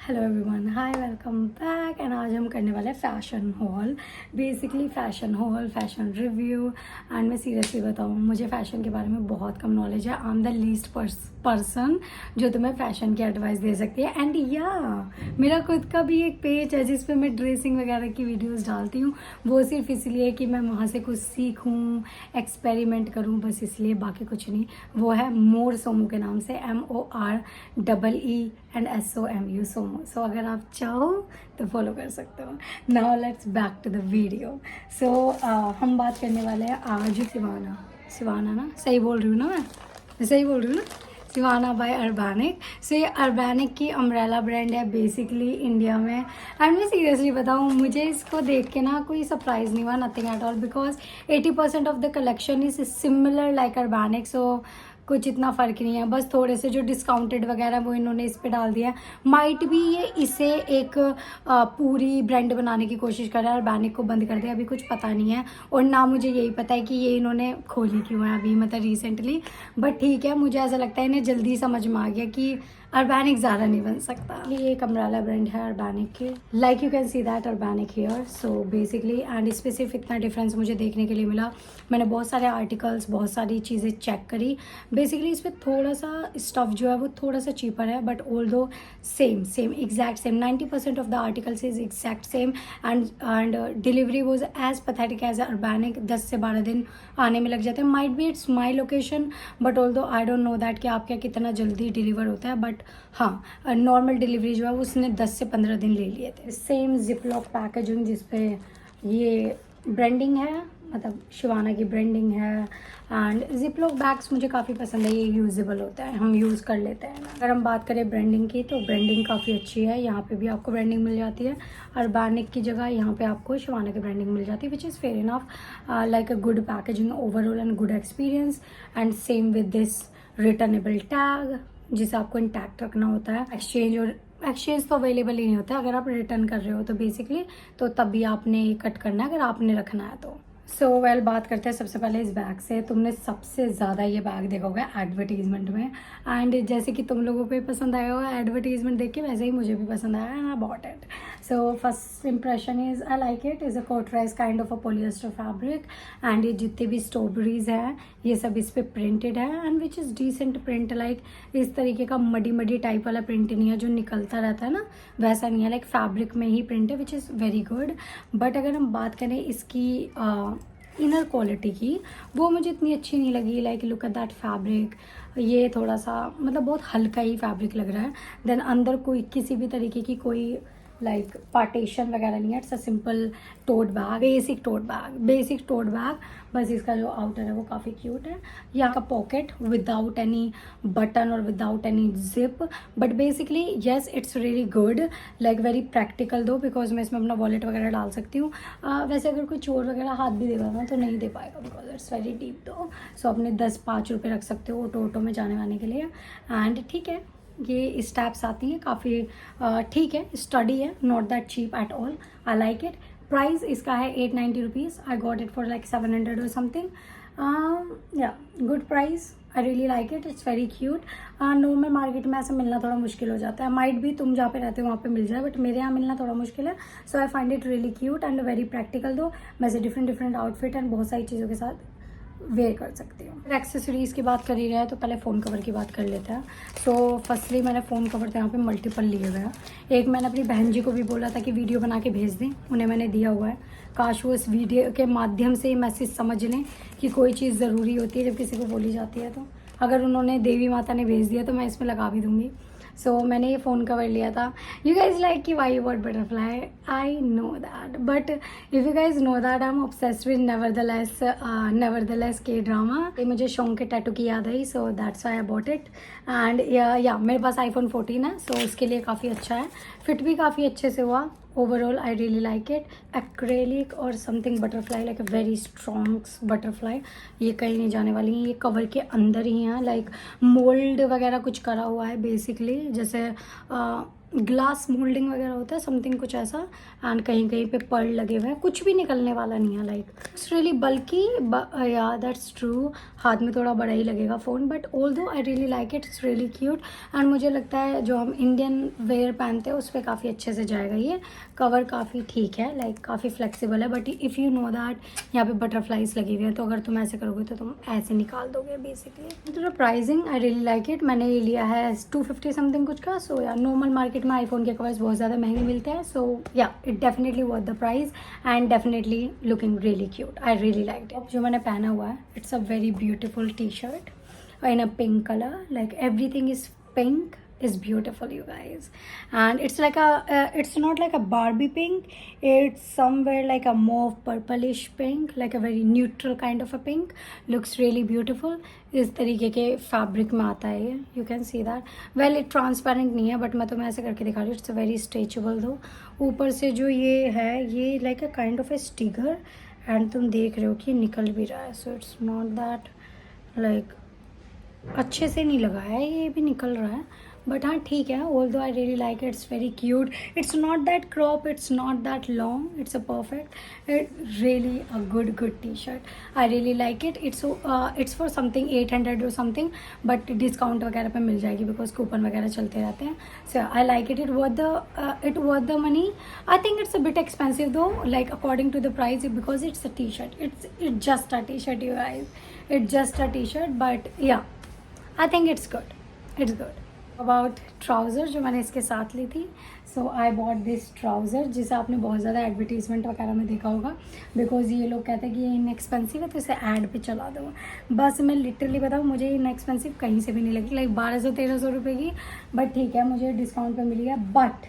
Hello everyone, hi, welcome back. And आज हम करने वाले हैं fashion hall, basically fashion hall, fashion review. And मैं सीरियसली बताऊँ, मुझे फ़ैशन के बारे में बहुत कम नॉलेज है। I am the least person जो तुम्हें फ़ैशन की एडवाइस दे सकती है। एंड मेरा खुद का भी एक पेज है जिस पे मैं ड्रेसिंग वगैरह की वीडियोस डालती हूँ। वो सिर्फ इसलिए कि मैं वहाँ से कुछ सीखूँ, एक्सपेरिमेंट करूँ, बस इसलिए, बाकी कुछ नहीं। वो है मोर सोमो के नाम से, MOREE एंड SOMU सोमो। सो अगर आप चाहो तो फॉलो कर सकते हो। Now let's back to the video. So हम बात करने वाले हैं आज सिवाना ना, सही बोल रही हूँ ना मैं सही बोल रही हूँ ना? Siwana bye Urbanic. सो ये अर्बैनिक की अम्ब्रेला ब्रांड है बेसिकली इंडिया में। एंड मैं सीरियसली बताऊँ, मुझे इसको देख के ना कोई सरप्राइज नहीं हुआ, nothing at all, because 80% of the collection is similar like Urbanic. So कुछ इतना फ़र्क नहीं है, बस थोड़े से जो डिस्काउंटेड वगैरह वो इन्होंने इस पे डाल दिया है। माइट भी ये इसे एक पूरी ब्रांड बनाने की कोशिश कर रहा है, अर्बैनिक को बंद कर दिया, अभी कुछ पता नहीं है। और ना मुझे यही पता है कि ये इन्होंने खोली क्यों है अभी, मतलब रिसेंटली। बट ठीक है, मुझे ऐसा लगता है इन्हें जल्दी समझ में आ गया कि अर्बैनिक ज़्यादा नहीं बन सकता। ये एक अम्ब्रेला ब्रांड है अर्बैनिक की, like you can see that Urbanic here. So basically and इसमें सिर्फ इतना डिफरेंस मुझे देखने के लिए मिला। मैंने बहुत सारे आर्टिकल्स, बहुत सारी चीज़ें चेक करी। बेसिकली इस पर थोड़ा सा स्टफ़ जो है वो थोड़ा सा चीपर है, but although same exact same 90% of the articles is exact same. And delivery was as pathetic as Urbanic. 10 से 12 दिन आने में लग जाते हैं। Might be it's my location, but although I don't know that कि आपके कितना जल्दी डिलीवर होता है। बट हाँ, नॉर्मल डिलीवरी जो है उसने 10 से 15 दिन ले लिए थे। सेम जिप लॉक पैकेजिंग जिसपे ये ब्रांडिंग है, मतलब शिवाना की ब्रांडिंग है। एंड जिप लॉक बैग्स मुझे काफ़ी पसंद है, ये यूजेबल होता है, हम यूज़ कर लेते हैं। अगर हम बात करें ब्रांडिंग की, तो ब्रांडिंग काफ़ी अच्छी है। यहाँ पे भी आपको ब्रांडिंग मिल जाती है, अर्बैनिक की जगह यहाँ पे आपको शिवाना की ब्रांडिंग मिल जाती है, which is fair enough. Like a good packaging overall and good experience. And same with this returnable tag, जिसे आपको इंटैक्ट रखना होता है। एक्सचेंज तो अवेलेबल ही नहीं होता अगर आप रिटर्न कर रहे हो तो बेसिकली, तो तब भी आपने कट करना है अगर आपने रखना है तो। सो वेल, बात करते हैं सबसे पहले इस बैग से। तुमने सबसे ज़्यादा ये बैग देखा होगा एडवर्टीजमेंट में। एंड जैसे कि तुम लोगों को पसंद आया होगा एडवर्टीजमेंट देख के, वैसे ही मुझे भी पसंद आया and I bought it. So first impression is I like it. Is a cotton rich kind of a polyester fabric. And ये जितने भी स्ट्रॉबेरीज हैं ये सब इस पर प्रिंटेड है, and which is decent print. Like इस तरीके का मडी टाइप वाला प्रिंट नहीं है जो निकलता रहता है ना, वैसा नहीं है। लाइक फैब्रिक में ही प्रिंट है, which is very good. But अगर हम बात करें इसकी इनर क्वालिटी की, वो मुझे इतनी अच्छी नहीं लगी। Like look at that fabric, ये थोड़ा सा मतलब बहुत हल्का ही फैब्रिक लग रहा है। देन अंदर कोई किसी भी तरीके की कोई लाइक पार्टीशन वगैरह नहीं है। It's a simple tote bag, basic tote bag. बस इसका जो आउटर है वो काफ़ी क्यूट है। यहाँ का पॉकेट विदाउट एनी बटन और without any zip, but basically yes it's really good, like very practical दो, बिकॉज मैं इसमें अपना वॉलेट वगैरह डाल सकती हूँ। वैसे अगर कोई चोर वगैरह हाथ भी देगा ना तो नहीं दे पाएगा, बिकॉज इट्स वेरी डीप दो। सो अपने 10-5 रुपये रख सकते हो ऑटो में जाने वाने के लिए। एंड ठीक है, ये स्टैप्स आती हैं काफ़ी ठीक है, स्टडी है, not that cheap at all, I like it. Price इसका है 890 rupees. I got it for like 700 और something. Yeah good price, I really like it, it's very cute. Normal market में ऐसा मिलना थोड़ा मुश्किल हो जाता है। माइट भी तुम जहाँ पे रहते हो वहाँ पे मिल जाए, बट मेरे यहाँ मिलना थोड़ा मुश्किल है। So I find it really cute and very practical though. मैं से डिफरेंट आउटफिट एंड बहुत सारी चीज़ों के साथ वेयर कर सकती हूँ। एक्सेसरीज़ की बात कर ही रहे हैं तो पहले फ़ोन कवर की बात कर लेते हैं। सो फर्स्टली मैंने फ़ोन कवर तो यहाँ पे मल्टीपल लिए हुए हैं। एक मैंने अपनी बहन जी को भी बोला था कि वीडियो बना के भेज दें, उन्हें मैंने दिया हुआ है। काश वो इस वीडियो के माध्यम से मैसेज समझ लें कि कोई चीज़ ज़रूरी होती है जब किसी को बोली जाती है। तो अगर उन्होंने देवी माता ने भेज दिया तो मैं इसमें लगा भी दूँगी। सो मैंने ये फ़ोन कवर लिया था। यू गाइज लाइक कि why what butterfly, I know that, but if you guys know that I am obsessed with Nevertheless के ड्रामा। ये मुझे शौक के टैटू की याद आई, so that's why I bought it. And yeah मेरे पास iPhone 14 है, सो उसके लिए काफ़ी अच्छा है। फिट भी काफ़ी अच्छे से हुआ। Overall I really like it. Acrylic और something butterfly, like a very strong butterfly. ये कहीं नहीं जाने वाली हैं, ये कवर के अंदर ही हैं। लाइक मोल्ड वगैरह कुछ करा हुआ है बेसिकली, जैसे ग्लास मोल्डिंग वगैरह होता है समथिंग कुछ ऐसा, एंड कहीं कहीं पे पर्ल लगे हुए हैं, कुछ भी निकलने वाला नहीं है, लाइक इट्स रियली बल्कि, या दैट्स ट्रू, हाथ में थोड़ा बड़ा ही लगेगा phone, but although I really like it, it's really cute. And मुझे लगता है जो हम इंडियन वेयर पहनते हैं उस पर काफ़ी अच्छे से जाएगा ये। कवर काफ़ी ठीक है, लाइक काफ़ी फ्लेक्सिबल है, but if you know that यहाँ पे बटरफ्लाइज लगी हुई है, तो अगर तुम ऐसे करोगे तो तुम ऐसे निकाल दोगे बेसिकली। तो pricing I really like it, मैंने ये लिया है 250 समथिंग कुछ का। सो या नॉर्मल मार्केट में आईफोन के कवर्स बहुत ज़्यादा महंगे मिलते हैं, सो या it definitely worth the price and definitely looking really cute, I really like it. जो मैंने पहना हुआ है it's a very beautiful T shirt in a pink color, like everything is pink, is beautiful you guys, and it's like a it's not like a Barbie pink, it's somewhere like a mauve purplish pink, like a very neutral kind of a pink, looks really beautiful। इस तरीके के fabric में आता है ये, you can see that, well it transparent नहीं है but मैं तुम्हें ऐसे करके दिखा रही हूँ, इट्स वेरी स्ट्रेचेबल दो। ऊपर से जो ये है ये like a kind of A sticker, and तुम देख रहे हो कि निकल भी रहा है, so it's not that like अच्छे से नहीं लगा है, ये भी निकल रहा है, बट हाँ ठीक है। ऑल दो आई really like it's very cute, it's not that crop, it's not that long, it's a perfect, it really a good T shirt, I really like it. It's for something 800 और something, but discount वगैरह पे मिल जाएगी because coupon वगैरह चलते रहते हैं। So I like it, it worth the money. I think it's a bit expensive though, like according to the price, because it's a T shirt, it's just a T shirt you guys, it's just a T shirt, but yeah I think it's good, it's good. About trouser जो मैंने इसके साथ ली थी, so I bought this trouser, जिसे आपने बहुत ज़्यादा एडवर्टीजमेंट वगैरह में देखा होगा, बिकॉज ये लोग कहते हैं कि ये इनएक्सपेंसिव है तो इसे ऐड पे चला दो। बस मैं लिटरली बताऊँ, मुझे इनएक्सपेंसिव कहीं से भी नहीं लगी, लाइक 1200-1300 रुपये की, बट ठीक है मुझे डिस्काउंट पे मिली है। But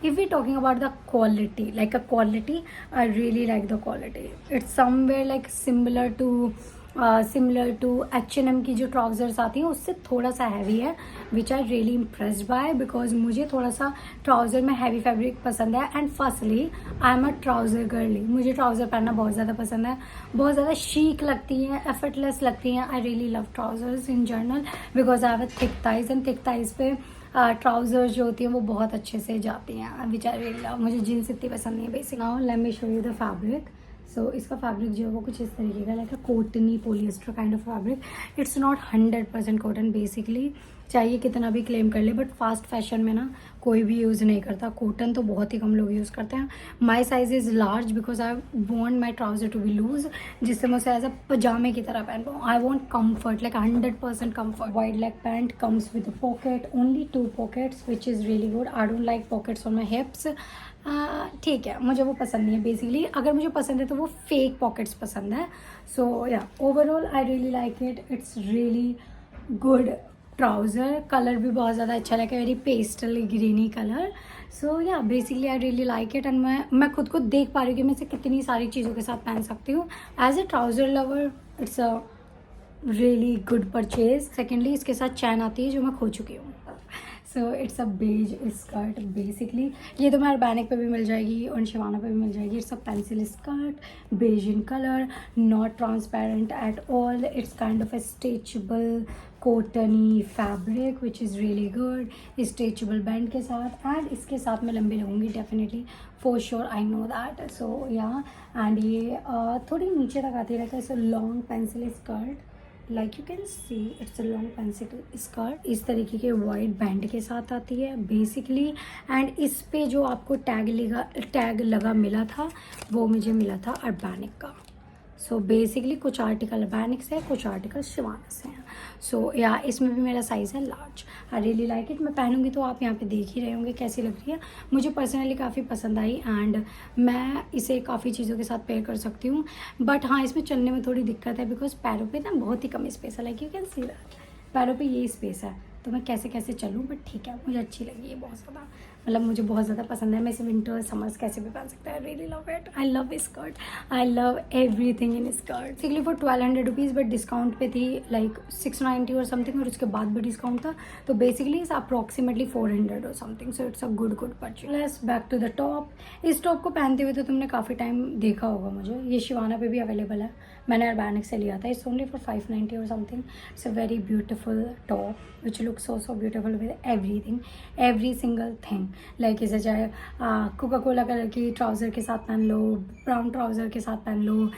if we're talking about the quality, like a quality, I really like the quality, it's somewhere like similar to H&M की जो ट्राउज़र्स आती हैं उससे थोड़ा सा हैवी है, which I really impressed by, because मुझे थोड़ा सा ट्राउज़र में हैवी फैब्रिक पसंद है, and firstly I am a trouser girly, मुझे ट्राउज़र पहनना बहुत ज़्यादा पसंद है, बहुत ज़्यादा शीक लगती हैं, एफर्टलेस लगती हैं। I really love trousers in general because I have a thick thighs, and thick thighs पे ट्राउज़र्स जो होती हैं वो बहुत अच्छे से जाती हैं, विच आई रियली लव। मुझे जीन्स इतनी पसंद नहीं है basic. Now let me show you the fabric. So इसका फैब्रिक जो है वो कुछ इस तरीके का, like a cottony polyester kind of fabric, it's not 100% cotton basically, चाहिए कितना भी क्लेम कर ले, बट फास्ट फैशन में ना कोई भी यूज़ नहीं करता कॉटन, तो बहुत ही कम लोग यूज़ करते हैं। My size is large because I want my trouser to be loose, जिससे मैं उसे एज अ पजामे की तरह पहन पाऊँ। I want comfort, like 100% comfort. Wide leg pant comes with pocket, only 2 pockets which is really good. I don't like pockets on my हिप्स, ठीक है मुझे वो पसंद नहीं है बेसिकली, अगर मुझे पसंद है तो वो फेक पॉकेट्स पसंद है। सो या overall I really like it, it's really good trouser, colour भी बहुत ज़्यादा अच्छा लगा, वेरी पेस्टल ग्रीनी कलर। सो या basically I really like it, and मैं खुद को देख पा रही हूँ कि मैं इसे कितनी सारी चीज़ों के साथ पहन सकती हूँ। As a trouser lover it's a really good purchase. Secondly इसके साथ चैन आती है जो मैं खो चुकी हूँ। So it's a beige skirt basically, ये तो मैं अर्बैनिक पे भी मिल जाएगी और शिवाना पे भी मिल जाएगी। It's a pencil skirt, beige in colour, not transparent at all, it's kind of a stretchable cottony fabric which is really good, stretchable band के साथ, एंड इसके साथ मैं लंबी लगूंगी definitely, for sure I know that. So yeah and ये थोड़ी नीचे तक आती रहता है। So long pencil skirt, like you can see it's a long pencil skirt, इस तरीके के वाइट बैंड के साथ आती है बेसिकली, एंड इस पे जो आपको टैग लगा मिला था वो मुझे मिला था अर्बैनिक का। सो बेसिकली कुछ आर्टिकल अर्बैनिक से है, कुछ आर्टिकल शिवाना से हैं। सो या इसमें भी मेरा साइज़ है large. I really like it, मैं पहनूंगी तो आप यहाँ पे देख ही रहे होंगे कैसी लग रही है। मुझे पर्सनली काफ़ी पसंद आई, एंड मैं इसे काफ़ी चीज़ों के साथ पेयर कर सकती हूँ, बट हाँ इसमें चलने में थोड़ी दिक्कत है बिकॉज पैरों पे ना बहुत ही कम स्पेस है, like you can see that, पैरों पे ये स्पेस है, तो मैं कैसे कैसे चलूँ, बट ठीक है मुझे अच्छी लगी है बहुत ज़्यादा, मतलब मुझे बहुत ज़्यादा पसंद है। मैं इसे विंटर समर्स कैसे भी पहन सकता है। आई really love it, I love skirt, I love everything in skirt. Basically for 1200 rupees, but discount पे थी लाइक 690 और समथिंग, और उसके बाद भी डिस्काउंट था, तो बेसिकली इट्स अप्रॉक्सीमेटली 400 और something. So it's a good purchase. Let's back to the top. इस टॉप को पहनते हुए तो तुमने काफ़ी टाइम देखा होगा मुझे, ये शिवाना पे भी अवेलेबल है, मैंने अर्बैनिक से लिया था। इट्स ओनली फॉर 590 और something. It's a very beautiful top which look look so beautiful with everything, every single thing. Like इसे चाहे कोका कोला कलर की ट्राउज़र के साथ पहन लो, ब्राउन ट्राउज़र के साथ पहन लो,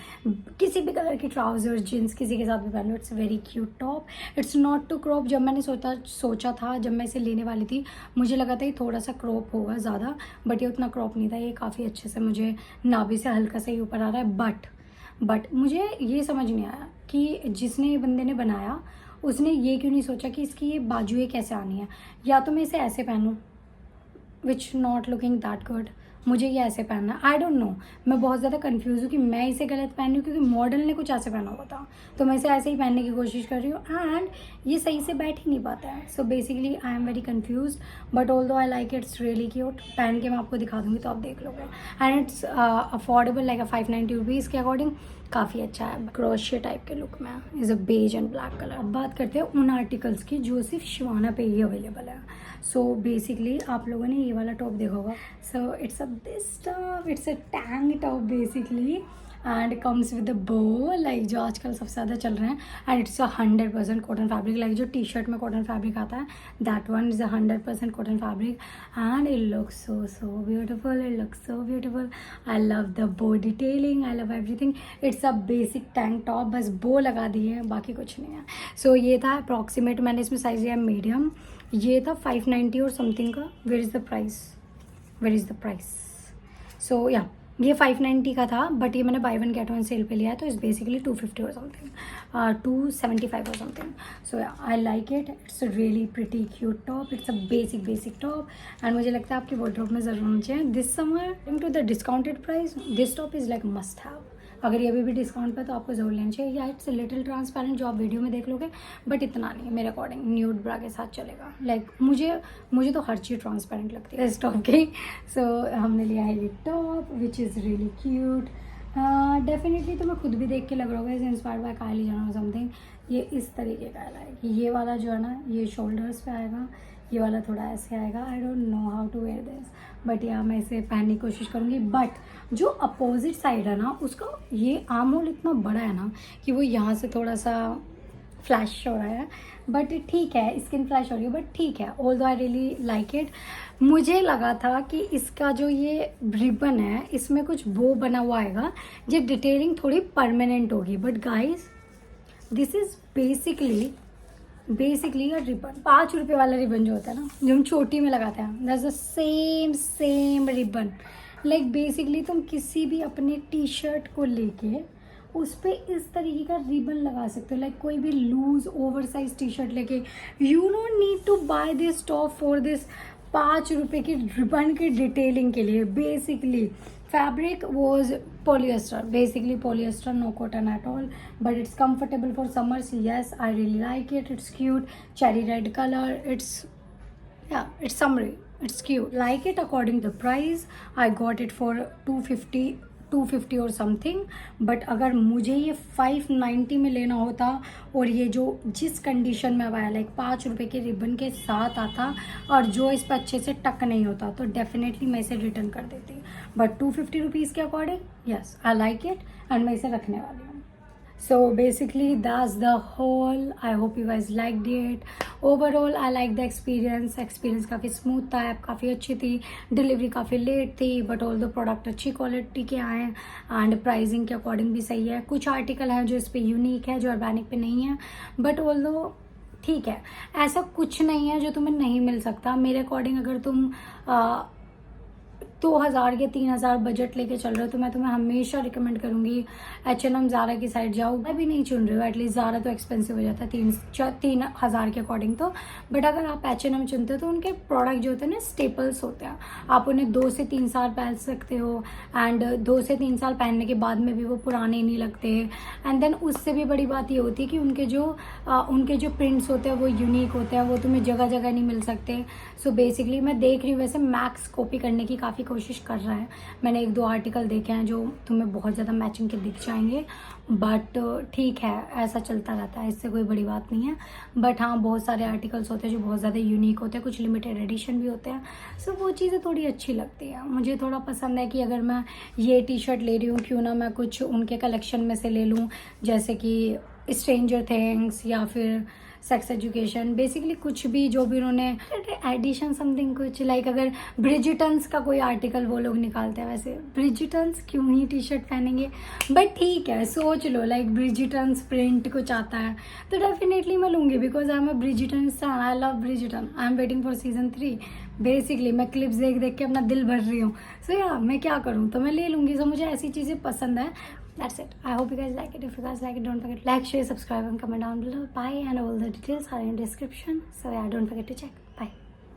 किसी भी कलर की ट्राउज़र जीन्स किसी के साथ भी पहन लो। It's very cute top, it's not too crop. जब मैंने सोचा था, जब मैं इसे लेने वाली थी, मुझे लगा था ये थोड़ा सा क्रॉप होगा ज़्यादा, बट ये उतना क्रॉप नहीं था। ये काफ़ी अच्छे से मुझे नाभि से हल्का सा ही ऊपर आ रहा है। बट मुझे ये समझ नहीं आया कि जिसने ये बंदे ने बनाया उसने ये क्यों नहीं सोचा कि इसकी ये बाजुएं कैसे आनी है। या तो मैं इसे ऐसे पहनूं which not looking that good, मुझे ये ऐसे पहनना है। आई डोंट नो, मैं बहुत ज़्यादा कंफ्यूज हूँ कि मैं इसे गलत पहन रही हूँ क्योंकि मॉडल ने कुछ ऐसे पहना हुआ था, तो मैं इसे ऐसे ही पहनने की कोशिश कर रही हूँ एंड ये सही से बैठ ही नहीं पाता है। So basically I am very confuse, but although I like it's really cute. पहन के मैं आपको दिखा दूँगी तो आप देख लोगे। And it's affordable, like 590 rupees के अकॉर्डिंग काफ़ी अच्छा है। क्रोशिया टाइप के लुक में is a beige and black colour. अब बात करते हैं उन आर्टिकल्स की जो सिर्फ शिवाना पे ही अवेलेबल है। सो बेसिकली आप लोगों ने ये वाला टॉप देखा होगा। So it's a this top, it's a tank top basically and comes with a bow, like जो आजकल सबसे ज़्यादा चल रहे हैं। And it's a 100% cotton fabric, like जो टी शर्ट में कॉटन फैब्रिक आता है that one is a 100% cotton fabric and it looks so beautiful, it looks so beautiful. I love the bow detailing, I love everything. It's a basic tank top, बस बो लगा दिए हैं, बाकी कुछ नहीं है। सो ये था अप्रॉक्सीमेट, मैंने इसमें साइज लिया मीडियम। ये था 590 और समथिंग का। Where is the price, where is the price? So yeah ये 590 का था, बट ये मैंने buy one get one sale पे लिया है, तो इट्स बेसिकली 250 और समथिंग, 275 और something. So I like it, it's a really pretty cute top, it's a basic top and मुझे लगता है आपकी वार्डरोब में ज़रूर होना चाहिए। This summer to the discounted price this top is like must have. अगर ये अभी भी डिस्काउंट पे तो आपको ज़रूर लेना चाहिए। या इट्स लिटिल ट्रांसपेरेंट जो आप वीडियो में देख लोगे, बट इतना नहीं मेरे अकॉर्डिंग। न्यूड ब्रा के साथ चलेगा, लाइक मुझे तो हर चीज़ ट्रांसपेरेंट लगती है इस टॉप की। सो हमने लिया है ये top which is really cute. Definitely तो मैं खुद भी देख के लग रहा होगा, is inspired by Kylie Jenner something. ये इस तरीके का है, ये वाला जो है ना ये शोल्डर्स पे आएगा, ये वाला थोड़ा ऐसे आएगा। I don't know how to wear this, but yeah मैं इसे पहनने की कोशिश करूँगी। बट जो अपोजिट साइड है ना उसका ये आर्म होल इतना बड़ा है ना कि वो यहाँ से थोड़ा सा फ्लैश हो रहा है, बट ठीक है, स्किन फ्लैश हो रही है, बट ठीक है। Although I really like it. मुझे लगा था कि इसका जो ये रिबन है इसमें कुछ बो बना हुआ आएगा, ये डिटेलिंग थोड़ी परमानेंट होगी, but guys this is basically a ribbon. 5 रुपये वाला रिबन जो होता है ना, जो हम चोटी में लगाते हैं, that's the same ribbon. Like basically तुम किसी भी अपने टी शर्ट को लेके उस पर इस तरीके का रिबन लगा सकते हो। लाइक कोई भी लूज ओवर साइज टी शर्ट लेके, you don't need to buy this top for this 5 रुपये की रिबन की डिटेलिंग के लिए। Basically fabric was polyester, basically polyester, no cotton at all, but it's comfortable for summers. Yes, I really like it. It's cute, cherry red color. It's summery, it's cute, like it. According to the price I got it for 250 और something, but अगर मुझे ये 590 में लेना होता और ये जो जिस कंडीशन में अब आया, लाइक 5 रुपये के रिबन के साथ आता और जो इस पर अच्छे से टक नहीं होता, तो डेफिनेटली मैं इसे रिटर्न कर देती। बट 250 रुपीज़ के according yes I like it and मैं इसे रखने वाली हूँ। So basically that's the whole. I hope you guys liked it. Overall I like the experience काफ़ी स्मूथ था, ऐप काफ़ी अच्छी थी, डिलीवरी काफ़ी लेट थी, बट ऑल द प्रोडक्ट अच्छी क्वालिटी के आए एंड प्राइसिंग के अकॉर्डिंग भी सही है। कुछ आर्टिकल हैं जो इस पर यूनिक है, जो ऑर्गेनिक पे नहीं है, बट ऑल दो ठीक है। ऐसा कुछ नहीं है जो तुम्हें नहीं मिल सकता मेरे अकॉर्डिंग। अगर तुम 2000 या 3000 बजट लेके चल रहे हो तो मैं तुम्हें हमेशा रिकमेंड करूंगी H&M ज़ारा की साइड जाओ। मैं भी नहीं चुन रही हूँ, एटलीस्ट ज़ारा तो एक्सपेंसिव हो जाता है 3000 के अकॉर्डिंग तो, बट अगर आप H&M चुनते हो तो उनके प्रोडक्ट जो होते हैं ना स्टेपल्स होते हैं, आप उन्हें 2 से 3 साल पहन सकते हो एंड 2 से 3 साल पहनने के बाद में भी वो पुराने नहीं लगते। एंड देन उससे भी बड़ी बात ये होती है कि उनके जो प्रिंट्स होते हैं वो यूनिक होते हैं, वो तुम्हें जगह जगह नहीं मिल सकते। सो बेसिकली मैं देख रही हूँ, वैसे मैक्स कॉपी करने की काफ़ी कोशिश कर रहा है। मैंने 1-2 आर्टिकल देखे हैं जो तुम्हें बहुत ज़्यादा मैचिंग के दिख जाएंगे, बट ठीक है, ऐसा चलता रहता है, इससे कोई बड़ी बात नहीं है। बट हाँ, बहुत सारे आर्टिकल्स होते हैं जो बहुत ज़्यादा यूनिक होते हैं, कुछ लिमिटेड एडिशन भी होते हैं। सो वो चीज़ें थोड़ी अच्छी लगती है, मुझे थोड़ा पसंद है कि अगर मैं ये टी शर्ट ले रही हूँ क्यों ना मैं कुछ उनके कलेक्शन में से ले लूँ, जैसे कि स्ट्रेंजर थिंग्स या फिर सेक्स एजुकेशन, बेसिकली कुछ भी जो भी उन्होंने एडिशन समथिंग कुछ लाइक अगर ब्रिजिटन्स का कोई आर्टिकल वो लोग निकालते हैं, वैसे ब्रिजिटन्स क्यों ही टी शर्ट पहनेंगे, बट ठीक है सोच लो लाइक ब्रिजिटन्स प्रिंट कुछ आता है तो डेफिनेटली मैं लूँगी because I am a Bridgerton star, I love Bridgerton, I am waiting for season 3। Basically मैं क्लिप्स देख देख के अपना दिल भर रही हूँ, सो या मैं क्या करूँ, तो मैं ले लूँगी। सो मुझे ऐसी चीज़ें पसंद है। That's it. I hope you guys like it. If you guys like it, don't forget to like, share, subscribe and comment down below. Bye, and all the details are in description. So yeah, don't forget to check. Bye.